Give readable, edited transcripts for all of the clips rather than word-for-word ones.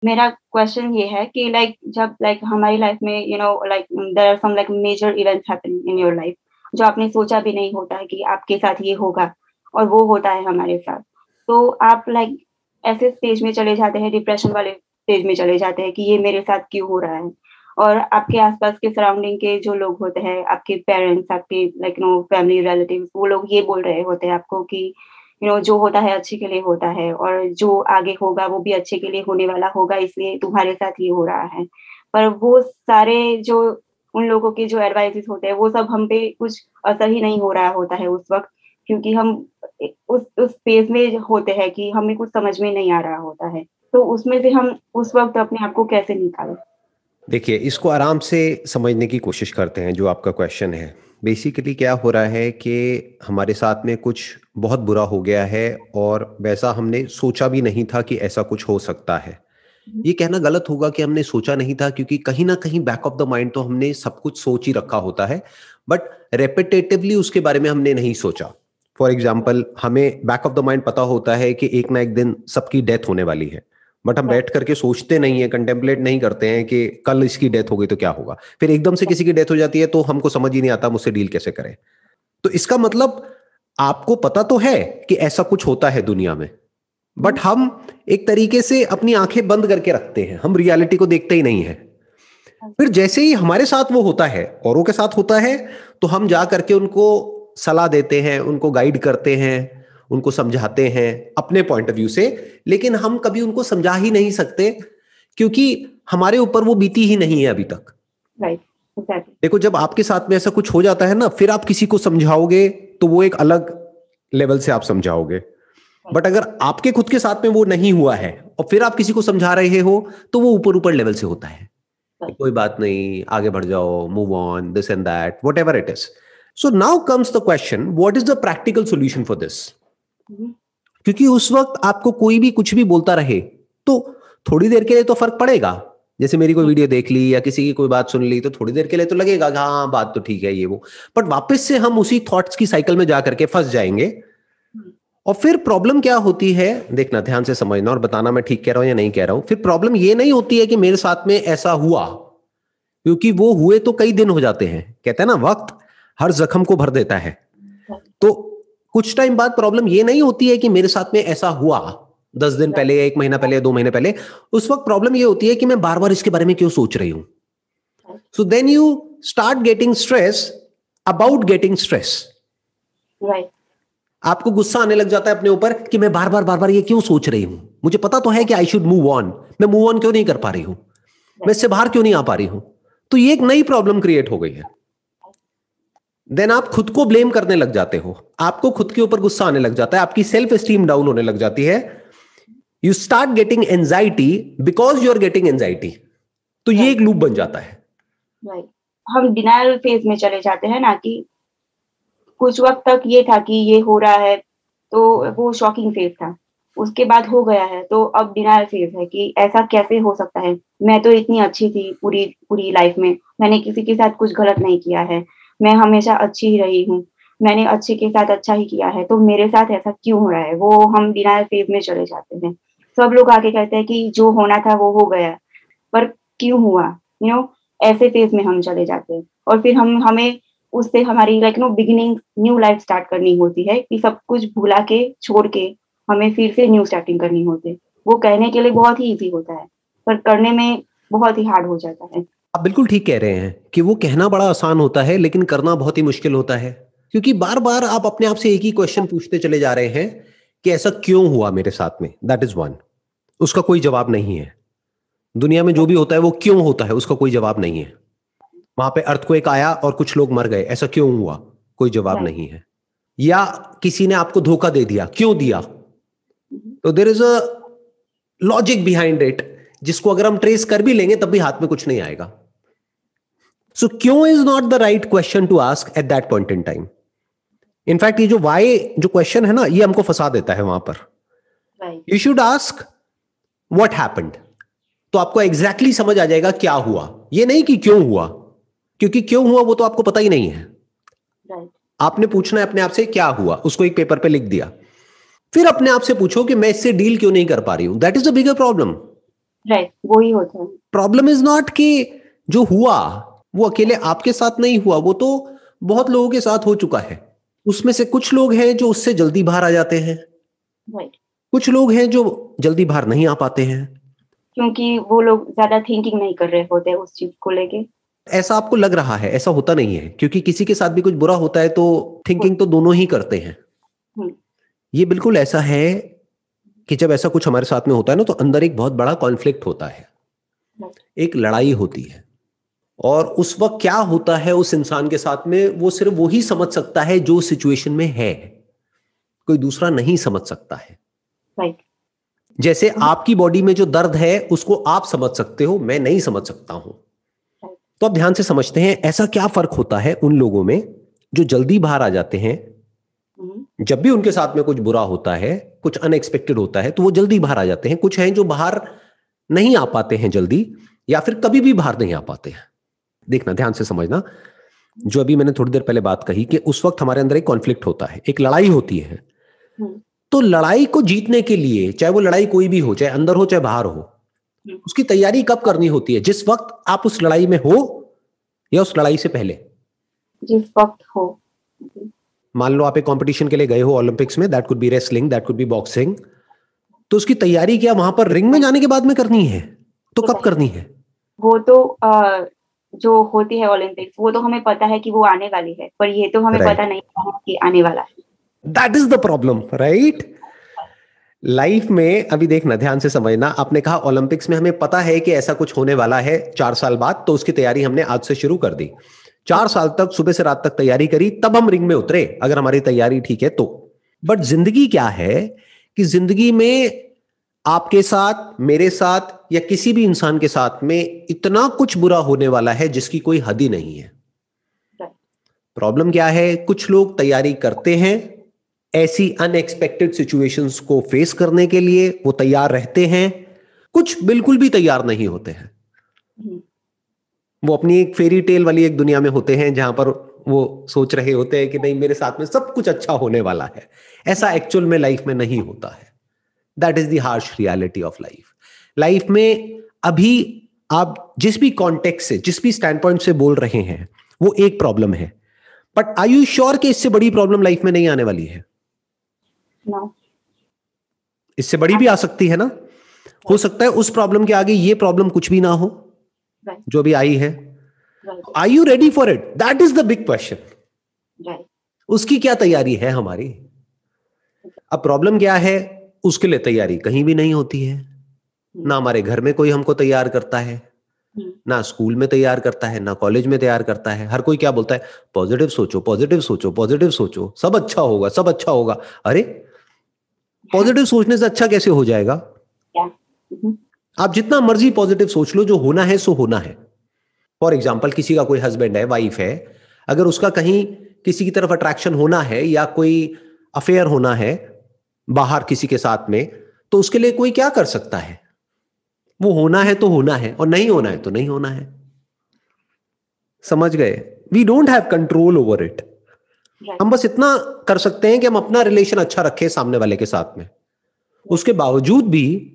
मेरा क्वेश्चन ये है कि जब हमारी लाइफ में there are some major events happening in your life, जो आपने सोचा भी नहीं होता है कि आपके साथ ये होगा, और वो होता है हमारे साथ। तो आप ऐसे स्टेज में चले जाते हैं, डिप्रेशन वाले स्टेज में चले जाते हैं कि ये मेरे साथ क्यों हो रहा है। और आपके आसपास के सराउंडिंग के जो लोग होते हैं, आपके पेरेंट्स, आपके फैमिली रिलेटिव्स, वो लोग ये बोल रहे होते हैं आपको कि जो होता है अच्छे के लिए होता है, और जो आगे होगा वो भी अच्छे के लिए होने वाला होगा, इसलिए तुम्हारे साथ ये हो रहा है। पर वो सारे जो उन लोगों के जो एडवाइसेस होते हैं, वो सब हम पे कुछ असर ही नहीं हो रहा होता है उस वक़्त, क्योंकि हम उस फेज़ में होते हैं कि हमें कुछ समझ में नहीं आ रहा होता है। तो उसमें से हम उस वक़्त अपने आप को कैसे निकालें? देखिए, इसको आराम से समझने की कोशिश करते हैं जो आपका क्वेश्चन है। बेसिकली क्या हो रहा है कि हमारे साथ में कुछ बहुत बुरा हो गया है और वैसा हमने सोचा भी नहीं था कि ऐसा कुछ हो सकता है। हुँ, ये कहना गलत होगा कि हमने सोचा नहीं था, क्योंकि कहीं न कहीं बैक ऑफ द माइंड तो हमने सब कुछ सोच ही रखा होता है, बट रिपिटेटिवली उसके बारे में हमने नहीं सोचा। फॉर एग्ज़ाम्पल, हमें बैक ऑफ द माइंड पता होता है कि एक ना एक दिन सबकी डेथ होने वाली है, बट हम राइट, बैठ करके सोचते नहीं है, कंटेम्पलेट नहीं करते हैं कि कल इसकी डेथ हो गई तो क्या होगा। फिर एकदम से किसी की डेथ हो जाती है तो हमको समझ ही नहीं आता हम उससे डील कैसे करें। तो इसका मतलब आपको पता तो है कि ऐसा कुछ होता है दुनिया में, बट हुँ, हम एक तरीके से अपनी आंखें बंद करके रखते हैं, हम रियलिटी को देखते ही नहीं है। हाँ, फिर जैसे ही हमारे साथ वो होता है, औरों के साथ होता है, तो हम जा करके उनको सलाह देते हैं, उनको गाइड करते हैं, उनको समझाते हैं अपने पॉइंट ऑफ व्यू से। लेकिन हम कभी उनको समझा ही नहीं सकते, क्योंकि हमारे ऊपर वो बीती ही नहीं है अभी तक। राइट, एग्ज़ैक्टली, देखो, जब आपके साथ में ऐसा कुछ हो जाता है ना, फिर आप किसी को समझाओगे तो वो एक अलग लेवल से आप समझाओगे। राइट, बट अगर आपके खुद के साथ में वो नहीं हुआ है और फिर आप किसी को समझा रहे हो, तो वो ऊपर ऊपर लेवल से होता है कि राइट, कोई बात नहीं, आगे बढ़ जाओ, move on, this and that, whatever it is. So now comes the question, what is the practical solution for this? हुँ, क्योंकि उस वक्त आपको कोई भी कुछ भी बोलता रहे तो थोड़ी देर के लिए तो फर्क पड़ेगा। जैसे मेरी कोई हुँ, वीडियो देख ली या किसी की कोई बात सुन ली, तो थोड़ी देर के लिए तो लगेगा कि हाँ, बात तो ठीक है ये वो। बट वापस से हम उसी थॉट्स की साइकिल में जा करके फंस जाएंगे। हुँ, और फिर प्रॉब्लम क्या होती है, देखना, ध्यान से समझना और बताना मैं ठीक कह रहा हूं या नहीं कह रहा हूं। फिर प्रॉब्लम ये नहीं होती है कि मेरे साथ में ऐसा हुआ, क्योंकि वो हुए तो कई दिन हो जाते हैं। कहते हैं ना, वक्त हर जख्म को भर देता है। राइट, तो कुछ टाइम बाद प्रॉब्लम ये नहीं होती है कि मेरे साथ में ऐसा हुआ 10 दिन राइट, पहले या 1 महीना पहले या 2 महीने पहले। उस वक्त प्रॉब्लम ये होती है कि मैं बार बार इसके बारे में क्यों सोच रही हूं। Right, so then you start getting stress about getting stress. Right, आपको गुस्सा आने लग जाता है अपने ऊपर कि मैं बार बार ये क्यों सोच रही हूं। मुझे पता तो है कि आई शुड मूव ऑन, मैं मूव ऑन क्यों नहीं कर पा रही हूं, मैं राइट, इससे बाहर क्यों नहीं आ पा रही हूं। तो ये एक नई प्रॉब्लम क्रिएट हो गई है। देन आप खुद को ब्लेम करने लग जाते हो, आपको खुद के ऊपर गुस्सा आने लग जाता है, आपकी सेल्फ एस्टीम डाउन होने लग जाती है। You start getting anxiety because you are getting anxiety. तो ये राइट, एक लूप बन जाता है। राइट। हम डिनायल फेज़ में चले जाते हैं ना, कि कुछ वक़्त तक ये था कि ये हो रहा है, तो वो शॉकिंग फ़ेज़ था। उसके बाद हो गया है, तो अब डिनायल फ़ेज़ है कि ऐसा कैसे हो सकता है? मैं तो इतनी अच्छी थी पूरी पूरी लाइफ़ में, मैंने किसी के साथ कुछ गलत नहीं किया है, मैं हमेशा अच्छी ही रही हूँ, मैंने अच्छे के साथ अच्छा ही किया है, तो मेरे साथ ऐसा क्यों हो रहा है? वो हम डिनायल फ़ेज़ में चले जाते हैं। सब लोग आके कहते हैं कि जो होना था वो हो गया, पर क्यों हुआ? यू नो ऐसे फ़ेज़ में हम चले जाते हैं, और फिर हमें उससे हमारी बिगिनिंग न्यू लाइफ़ स्टार्ट करनी होती है, कि सब कुछ भुला के, छोड़ के, हमें फिर से न्यू स्टार्टिंग करनी होती है। वो कहने के लिए बहुत ही ईज़ी होता है, पर करने में बहुत ही हार्ड हो जाता है। आप बिल्कुल ठीक कह रहे हैं कि वो कहना बड़ा आसान होता है लेकिन करना बहुत ही मुश्किल होता है, क्योंकि बार बार आप अपने आप से एक ही क्वेश्चन पूछते चले जा रहे हैं कि ऐसा क्यों हुआ मेरे साथ में। That is one. उसका कोई जवाब नहीं है। दुनिया में जो भी होता है वो क्यों होता है, उसका कोई जवाब नहीं है। वहां पे अर्थक्वेक आया और कुछ लोग मर गए, ऐसा क्यों हुआ, कोई जवाब राइट। नहीं है। या किसी ने आपको धोखा दे दिया, क्यों दिया, हुँ, हुँ। तो there is a logic behind it, जिसको अगर हम ट्रेस कर भी लेंगे तब भी हाथ में कुछ नहीं आएगा। सो क्यों is not the right question to ask at that point in time. In fact ये जो वाई जो क्वेश्चन है ना, ये हमको फंसा देता है वहां पर। Right, you should ask what happened. तो आपको एग्जैक्टली समझ आ जाएगा क्या हुआ, ये नहीं कि क्यों हुआ, क्योंकि क्यों हुआ वो तो आपको पता ही नहीं है। राइट, आपने पूछना है अपने आप से क्या हुआ, उसको एक पेपर पे लिख दिया। फिर अपने आप से पूछो कि मैं इससे डील क्यों नहीं कर पा रही हूं। That is the bigger problem. Right, वो ही होता है। प्रॉब्लम इज नॉट कि जो हुआ वो अकेले आपके साथ नहीं हुआ, वो तो बहुत लोगों के साथ हो चुका है। उसमें से कुछ लोग हैं जो उससे जल्दी बाहर आ जाते हैं, राइट, कुछ लोग हैं जो जल्दी बाहर नहीं आ पाते हैं। क्योंकि वो लोग ज्यादा थिंकिंग नहीं कर रहे होते उस चीज को लेके। ऐसा आपको लग रहा है, ऐसा होता नहीं है, क्योंकि किसी के साथ भी कुछ बुरा होता है तो थिंकिंग तो दोनों ही करते हैं। हम्म, ये बिल्कुल ऐसा है कि जब ऐसा कुछ हमारे साथ में होता है ना, तो अंदर एक बहुत बड़ा कॉन्फ्लिक्ट होता है, राइट, एक लड़ाई होती है। और उस वक्त क्या होता है उस इंसान के साथ में, वो सिर्फ वो ही समझ सकता है जो सिचुएशन में है, कोई दूसरा नहीं समझ सकता है। राइट, जैसे आपकी बॉडी में जो दर्द है उसको आप समझ सकते हो, मैं नहीं समझ सकता हूं। तो अब ध्यान से समझते हैं ऐसा क्या फर्क होता है उन लोगों में जो जल्दी बाहर आ जाते हैं। जब भी उनके साथ में कुछ बुरा होता है, कुछ अनएक्सपेक्टेड होता है, तो वो जल्दी बाहर आ जाते हैं। कुछ हैं जो बाहर नहीं आ पाते हैं जल्दी, या फिर कभी भी बाहर नहीं आ पाते हैं। देखना, ध्यान से समझना, जो अभी मैंने थोड़ी देर पहले बात कही कि उस वक्त हमारे अंदर एक कॉन्फ्लिक्ट होता है, एक लड़ाई होती है। तो लड़ाई को जीतने के लिए, चाहे वो लड़ाई कोई भी हो, चाहे अंदर हो चाहे बाहर हो, उसकी तैयारी कब करनी होती है? जिस वक्त आप उस लड़ाई में हो या उस लड़ाई से पहले? जिस वक्त हो। मान लो आप एक कंपटीशन के लिए गए हो ओलंपिक्स में, that could be wrestling, that could be boxing, तो उसकी तैयारी क्या वहां पर रिंग में जाने के बाद में करनी है? तो कब करनी है? वो तो जो होती है ओलंपिक्स, वो तो हमें पता है कि वो आने वाली है, पर ये तो हमें पता नहीं है कि आने वाला है। That is the problem, right? Life में अभी देखना, ध्यान से समझना, आपने कहा ओलंपिक्स में हमें पता है कि ऐसा कुछ होने वाला है 4 साल बाद, तो उसकी तैयारी हमने आज से शुरू कर दी। 4 साल तक सुबह से रात तक तैयारी करी, तब हम रिंग में उतरे, अगर हमारी तैयारी ठीक है तो। बट जिंदगी क्या है कि जिंदगी में आपके साथ, मेरे साथ, या किसी भी इंसान के साथ में इतना कुछ बुरा होने वाला है जिसकी कोई हद ही नहीं है। प्रॉब्लम क्या है? कुछ लोग तैयारी करते हैं, ऐसी अनएक्सपेक्टेड सिचुएशंस को फेस करने के लिए वो तैयार रहते हैं। कुछ बिल्कुल भी तैयार नहीं होते हैं, वो अपनी एक फेरी टेल वाली एक दुनिया में होते हैं जहां पर वो सोच रहे होते हैं कि नहीं, मेरे साथ में सब कुछ अच्छा होने वाला है। ऐसा एक्चुअल में लाइफ में नहीं होता है। That is the harsh reality of life. Life में अभी आप जिस भी कॉन्टेक्स्ट से, जिस भी स्टैंड पॉइंट से बोल रहे हैं, वो एक प्रॉब्लम है, बट आर यू श्योर कि इससे बड़ी प्रॉब्लम लाइफ में नहीं आने वाली है? No. इससे बड़ी भी आ सकती है ना। हो सकता है उस प्रॉब्लम के आगे ये प्रॉब्लम कुछ भी ना हो, जो भी आई है। Are you ready for it? That is the big question. उसकी क्या तैयारी है हमारी? अब प्रॉब्लम क्या है, उसके लिए तैयारी कहीं भी नहीं होती है। ना हमारे घर में कोई हमको तैयार करता है, ना स्कूल में तैयार करता है, ना कॉलेज में तैयार करता है। हर कोई क्या बोलता है? पॉजिटिव सोचो, पॉजिटिव सोचो, पॉजिटिव सोचो, सब अच्छा होगा, सब अच्छा होगा। अरे, पॉजिटिव सोचने से अच्छा कैसे हो जाएगा? आप जितना मर्जी पॉजिटिव सोच लो, जो होना है सो होना है। फॉर एग्जाम्पल, किसी का कोई हस्बैंड है, वाइफ है, अगर उसका कहीं किसी की तरफ अट्रैक्शन होना है या कोई अफेयर होना है बाहर किसी के साथ में, तो उसके लिए कोई क्या कर सकता है? वो होना है तो होना है, और नहीं होना है तो नहीं होना है। समझ गए? We don't have control over it. हम बस इतना कर सकते हैं कि हम अपना रिलेशन अच्छा रखें सामने वाले के साथ में। उसके बावजूद भी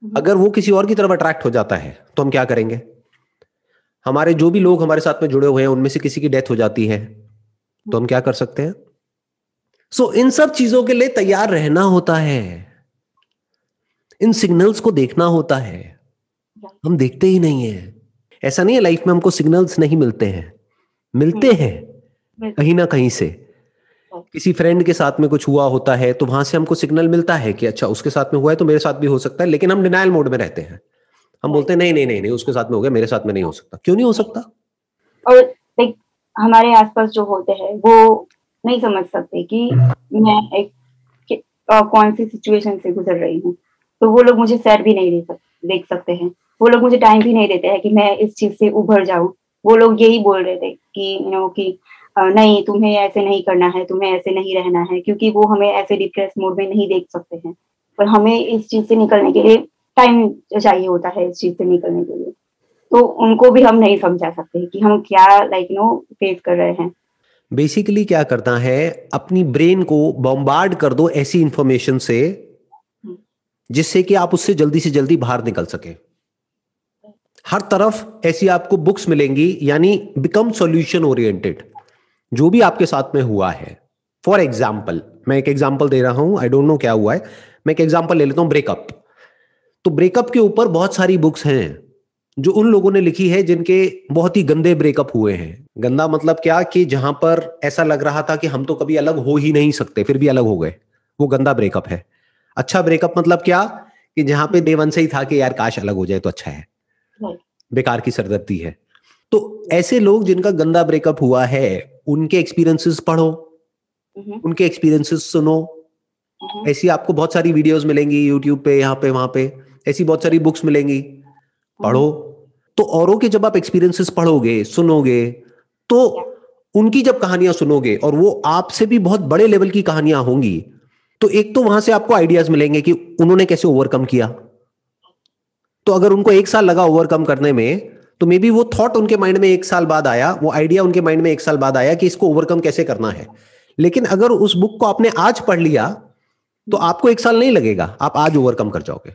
अगर वो किसी और की तरफ अट्रैक्ट हो जाता है तो हम क्या करेंगे? हमारे जो भी लोग हमारे साथ में जुड़े हुए हैं उनमें से किसी की डेथ हो जाती है तो हम क्या कर सकते हैं? सो इन सब चीजों के लिए तैयार रहना होता है, इन सिग्नल्स को देखना होता है। हम देखते ही नहीं है। ऐसा नहीं है लाइफ में हमको सिग्नल्स नहीं मिलते हैं, मिलते हैं कहीं ना कहीं से। किसी फ्रेंड के साथ में कुछ हुआ होता है तो वहां से हमको सिग्नल मिलता है कि अच्छा उसके साथ में हुआ है तो मेरे साथ भी हो सकता है, लेकिन हम डिनायल मोड में रहते हैं। हम बोलते हैं नहीं नहीं नहीं नहीं, उसके साथ में हो गया, मेरे साथ में नहीं हो सकता। क्यों नहीं हो सकता? और लाइक हमारे आसपास जो होते हैं वो नहीं समझ सकते कि मैं एक कौन सी सिचुएशन से गुजर रही हूँ, तो वो लोग मुझे सैर भी नहीं देख सकते हैं। वो लोग मुझे टाइम भी नहीं देते हैं कि मैं इस चीज से उभर जाऊं। वो लोग यही बोल रहे थे कि कि नहीं, तुम्हें ऐसे नहीं करना है, तुम्हें ऐसे नहीं रहना है, क्योंकि वो हमें ऐसे डिप्रेस मोड में नहीं देख सकते हैं। पर हमें इस चीज से निकलने के लिए टाइम चाहिए होता है, इस चीज से निकलने के लिए। तो उनको भी हम नहीं समझा सकते कि हम क्या फेस कर रहे हैं। बेसिकली क्या करना है, अपनी ब्रेन को बॉम्बार्ड कर दो ऐसी इंफॉर्मेशन से जिससे कि आप उससे जल्दी बाहर निकल सके। हर तरफ ऐसी आपको बुक्स मिलेंगी, यानी बिकम सॉल्यूशन ओरिएंटेड, जो भी आपके साथ में हुआ है। फॉर एग्जाम्पल, मैं एक एग्जाम्पल दे रहा हूं, आई डोंट नो क्या हुआ है, मैं एक एग्जाम्पल ले लेता हूं, ब्रेकअप। तो ब्रेकअप के ऊपर बहुत सारी बुक्स हैं जो उन लोगों ने लिखी है जिनके बहुत ही गंदे ब्रेकअप हुए हैं। गंदा मतलब क्या, कि जहां पर ऐसा लग रहा था कि हम तो कभी अलग हो ही नहीं सकते, फिर भी अलग हो गए, वो गंदा ब्रेकअप है। अच्छा ब्रेकअप मतलब क्या, कि जहां पे देवन से ही था कि यार काश अलग हो जाए तो अच्छा है, बेकार की सरदर्दी है। तो ऐसे लोग जिनका गंदा ब्रेकअप हुआ है, उनके एक्सपीरियंसेस पढ़ो, उनके एक्सपीरियंसेस सुनो। ऐसी आपको बहुत सारी वीडियोस मिलेंगी यूट्यूब पे, यहाँ पे वहां पे, ऐसी बहुत सारी बुक्स मिलेंगी, पढ़ो। तो औरों के जब आप एक्सपीरियंसेस पढ़ोगे, सुनोगे, तो उनकी जब कहानियां सुनोगे और वो आपसे भी बहुत बड़े लेवल की कहानियां होंगी, तो एक तो वहां से आपको आइडियाज मिलेंगे कि उन्होंने कैसे ओवरकम किया। तो अगर उनको 1 साल लगा ओवरकम करने में, तो मे बी वो थॉट उनके माइंड में 1 साल बाद आया, वो आइडिया उनके माइंड में 1 साल बाद आया कि इसको ओवरकम कैसे करना है। लेकिन अगर उस बुक को आपने आज पढ़ लिया, तो आपको 1 साल नहीं लगेगा, आप आज ओवरकम कर जाओगे।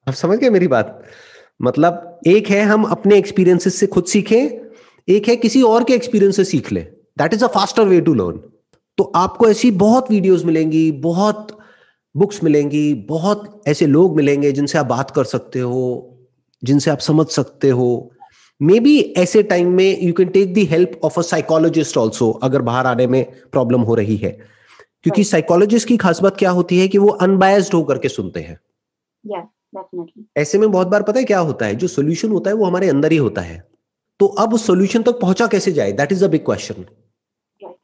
आप समझ गए मेरी बात? मतलब एक है हम अपने एक्सपीरियंसेस से खुद सीखें, एक है किसी और के एक्सपीरियंस से सीख ले। That is a faster way to learn. तो आपको ऐसी बहुत वीडियोस मिलेंगी, बहुत बुक्स मिलेंगी, बहुत ऐसे लोग मिलेंगे जिनसे आप बात कर सकते हो, जिनसे आप समझ सकते हो। मे बी ऐसे टाइम में you can take the help of a psychologist also, अगर बाहर आने में प्रॉब्लम हो रही है। क्योंकि साइकोलॉजिस्ट की खास बात क्या होती है कि वो अनबायस्ड होकर के सुनते हैं। ऐसे में बहुत बार पता है क्या होता है, जो सोल्यूशन होता है वो हमारे अंदर ही होता है। तो अब उस सोल्यूशन तक पहुंचा कैसे जाए, that is a big question.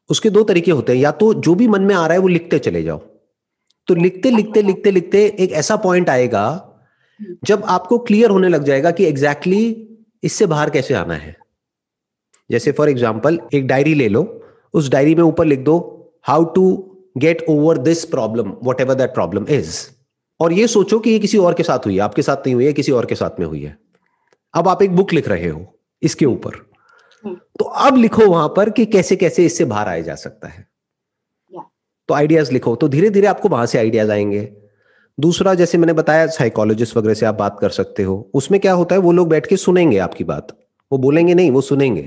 उसके 2 तरीके होते हैं, या तो जो भी मन में आ रहा है वो लिखते चले जाओ। तो लिखते लिखते लिखते लिखते एक ऐसा पॉइंट आएगा जब आपको क्लियर होने लग जाएगा कि एग्जैक्टली इससे बाहर कैसे आना है। जैसे फॉर एग्जाम्पल, एक डायरी ले लो, उस डायरी में ऊपर लिख दो how to get over this problem, whatever that problem is. और ये सोचो कि ये किसी और के साथ हुई है, आपके साथ नहीं हुई है, किसी और के साथ में हुई है। अब आप एक बुक लिख रहे हो इसके ऊपर, तो अब लिखो वहां पर कि कैसे कैसे इससे बाहर आया जा सकता है। तो आइडियाज लिखो, तो धीरे धीरे आपको वहां से आइडियाज आएंगे। दूसरा, जैसे मैंने बताया, साइकोलॉजिस्ट वगैरह से आप बात कर सकते हो। उसमें क्या होता है, वो लोग बैठ के सुनेंगे आपकी बात, वो बोलेंगे नहीं, वो सुनेंगे।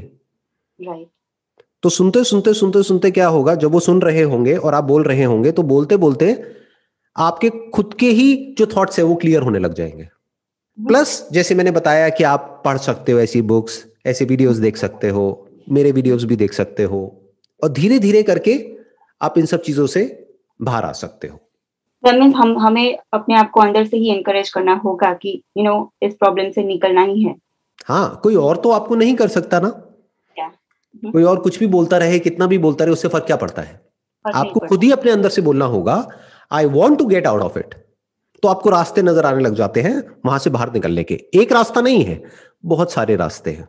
तो सुनते सुनते सुनते सुनते क्या होगा, जब वो सुन रहे होंगे और आप बोल रहे होंगे, तो बोलते बोलते आपके खुद के ही जो थॉट्स है वो क्लियर होने लग जाएंगे। प्लस जैसे मैंने बताया कि आप पढ़ सकते हो ऐसी बुक्स, ऐसे वीडियोस देख सकते हो, मेरे वीडियोस भी देख सकते हो, और धीरे धीरे करके आप इन सब चीजों से बाहर आ सकते हो। हम हमें अपने आप को अंदर से ही एनकरेज करना होगा कि इस प्रॉब्लम से निकलना ही है। हाँ, कोई और तो आपको नहीं कर सकता ना। कोई और कुछ भी बोलता रहे, कितना भी बोलता रहे, उससे फर्क क्या पड़ता है। आपको खुद ही अपने अंदर से बोलना होगा I want to get out of it. तो आपको रास्ते नजर आने लग जाते हैं वहां से बाहर निकलने के। एक रास्ता नहीं है, बहुत सारे रास्ते हैं।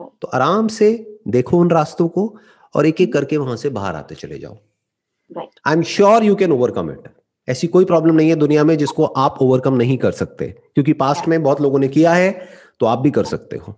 तो आराम से देखो उन रास्तों को और एक एक करके वहां से बाहर आते चले जाओ। I am sure you can overcome it. ऐसी कोई प्रॉब्लम नहीं है दुनिया में जिसको आप ओवरकम नहीं कर सकते, क्योंकि पास्ट में बहुत लोगों ने किया है, तो आप भी कर सकते हो।